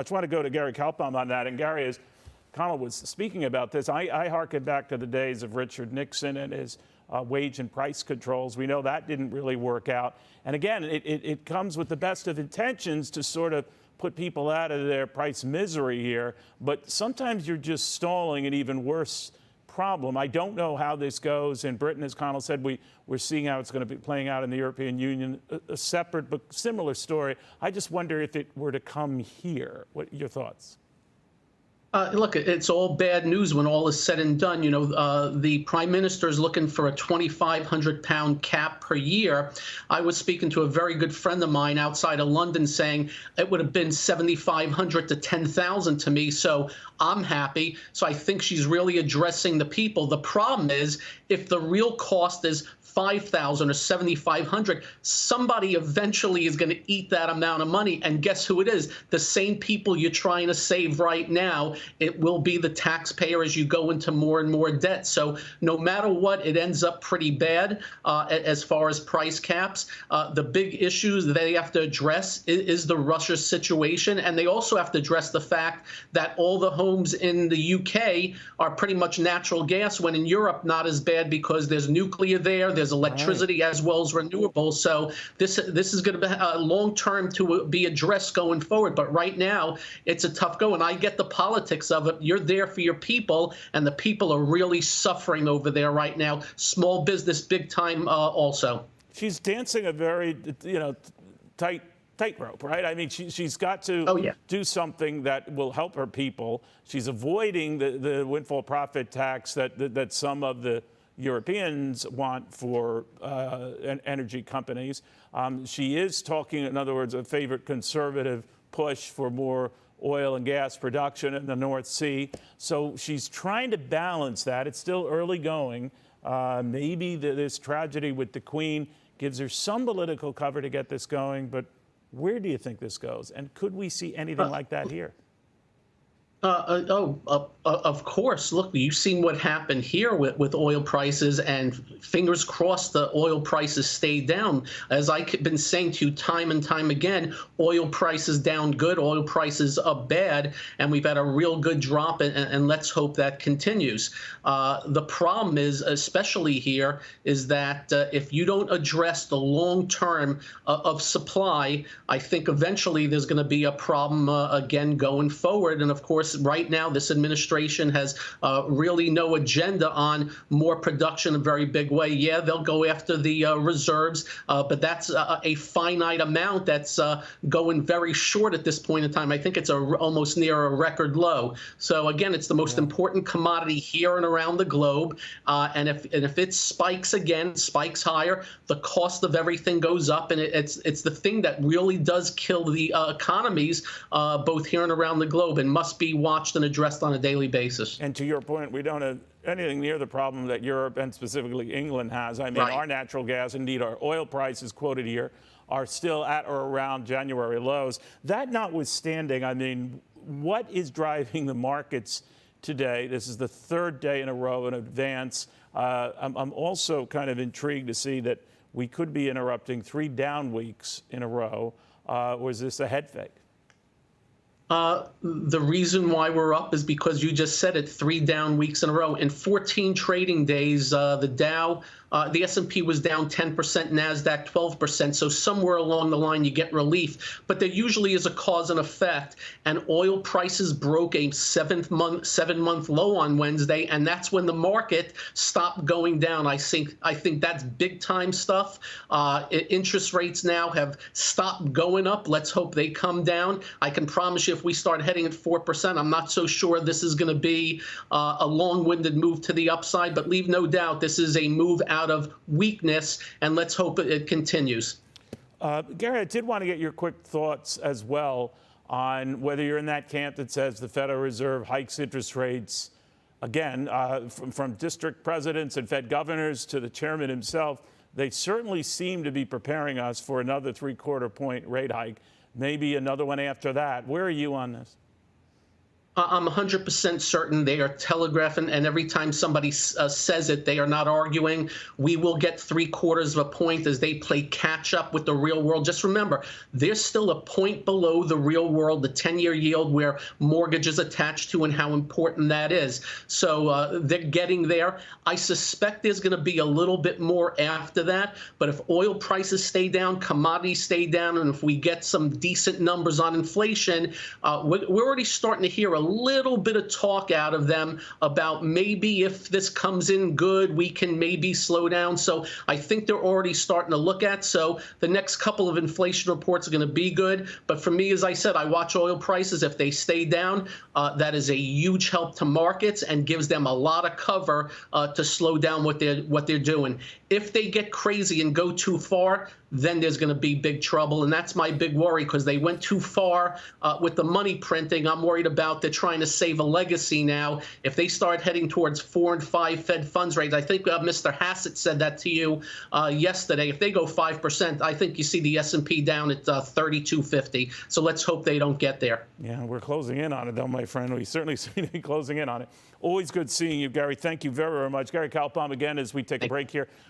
I just want to go to Gary Kaltbaum on that. And Gary, as Connell was speaking about this, I harken back to the days of Richard Nixon and his wage and price controls. We know that didn't really work out. And again, it comes with the best of intentions to sort of put people out of their price misery here. But sometimes you're just stalling an even worse problem. I don't know how this goes in Britain. As Connell said, we're seeing how it's going to be playing out in the European Union, a separate but similar story. I just wonder if it were to come here. What are your thoughts? Look, it's all bad news when all is said and done. You know, the prime minister is looking for a 2,500-pound cap per year. I was speaking to a very good friend of mine outside of London saying it would have been 7,500 to 10,000 to me. So I'm happy. So I think she's really addressing the people. The problem is if the real cost is 5,000 or 7,500, somebody eventually is going to eat that amount of money. And guess who it is? The same people you're trying to save right now. It will be the taxpayer as you go into more and more debt. So no matter what, it ends up pretty bad as far as price caps. The big issues that they have to address is the Russia situation. And they also have to address the fact that all the homes in the UK are pretty much natural gas, when in Europe, not as bad because there's nuclear there. There's electricity as well as renewables. So this is going to be long-term to be addressed going forward. But right now, it's a tough go. And I get the politics of it. You're there for your people, and the people are really suffering over there right now. Small business, big time also. She's dancing a very, tightrope, right? I mean, she's got to do something that will help her people. She's avoiding the windfall profit tax that some of the Europeans want for energy companies. She is talking, in other words, a favorite conservative push for more oil and gas production in the North Sea. So she's trying to balance that. It's still early going. Maybe this tragedy with the Queen gives her some political cover to get this going. But where do you think this goes? And could we see anything like that here? Of course. Look, you've seen what happened here with oil prices, and fingers crossed the oil prices stay down. As I've been saying to you time and time again, oil prices down good, oil prices up bad, and we've had a real good drop, and let's hope that continues. The problem is, especially here, is that if you don't address the long term of supply, I think eventually there's going to be a problem again going forward. And of course, right now, this administration has really no agenda on more production in a very big way. Yeah, they'll go after the reserves, but that's a finite amount that's going very short at this point in time. I think it's almost near a record low. So again, it's the most important commodity here and around the globe. And if it spikes again, spikes higher, the cost of everything goes up, and it's the thing that really does kill the economies both here and around the globe, and must be watched and addressed on a daily basis. And to your point, we don't have anything near the problem that Europe and specifically England has. I mean, our natural gas, indeed our oil prices quoted here, are still at or around January lows. That notwithstanding, I mean, what is driving the markets today? This is the third day in a row in advance. I'm also kind of intrigued to see that we could be interrupting 3 down weeks in a row. Or is this a head fake? The reason why we're up is because you just said it, 3 down weeks in a row. In 14 trading days, the Dow, the S&P was down 10%, NASDAQ 12%. So somewhere along the line, you get relief. But there usually is a cause and effect. And oil prices broke a 7-month low on Wednesday. And that's when the market stopped going down. I think that's big time stuff. Interest rates now have stopped going up. Let's hope they come down. I can promise you, if we start heading at 4%, I'm not so sure this is going to be a long-winded move to the upside. But leave no doubt, this is a move out of weakness, and let's hope it continues. Gary, I did want to get your quick thoughts as well on whether you're in that camp that says the Federal Reserve hikes interest rates again, from district presidents and Fed governors to the chairman himself. They certainly seem to be preparing us for another 3/4 point rate hike, maybe another one after that. Where are you on this? I'm 100% certain they are telegraphing, and every time somebody says it, they are not arguing. We will get 3/4 of a point as they play catch up with the real world. Just remember, they're still a point below the real world, the 10-year yield where mortgage is attached to and how important that is. So they're getting there. I suspect there's going to be a little bit more after that. But if oil prices stay down, commodities stay down, and if we get some decent numbers on inflation, we're already starting to hear a little bit of talk out of them about maybe if this comes in good, we can maybe slow down. So I think they're already starting to look at. So the next couple of inflation reports are going to be good. But for me, as I said, I watch oil prices. If they stay down, that is a huge help to markets and gives them a lot of cover to slow down what they're doing. If they get crazy and go too far, then there's going to be big trouble. And that's my big worry, because they went too far with the money printing. I'm worried about they're trying to save a legacy now. If they start heading towards 4 and 5 Fed funds rates, I think Mr. Hassett said that to you yesterday. If they go 5%, I think you see the S&P down at 3250. So let's hope they don't get there. Yeah, we're closing in on it, though, my friend. We certainly seem to be closing in on it. Always good seeing you, Gary. Thank you very, very much. Gary Kaltbaum, again, as we take a break here.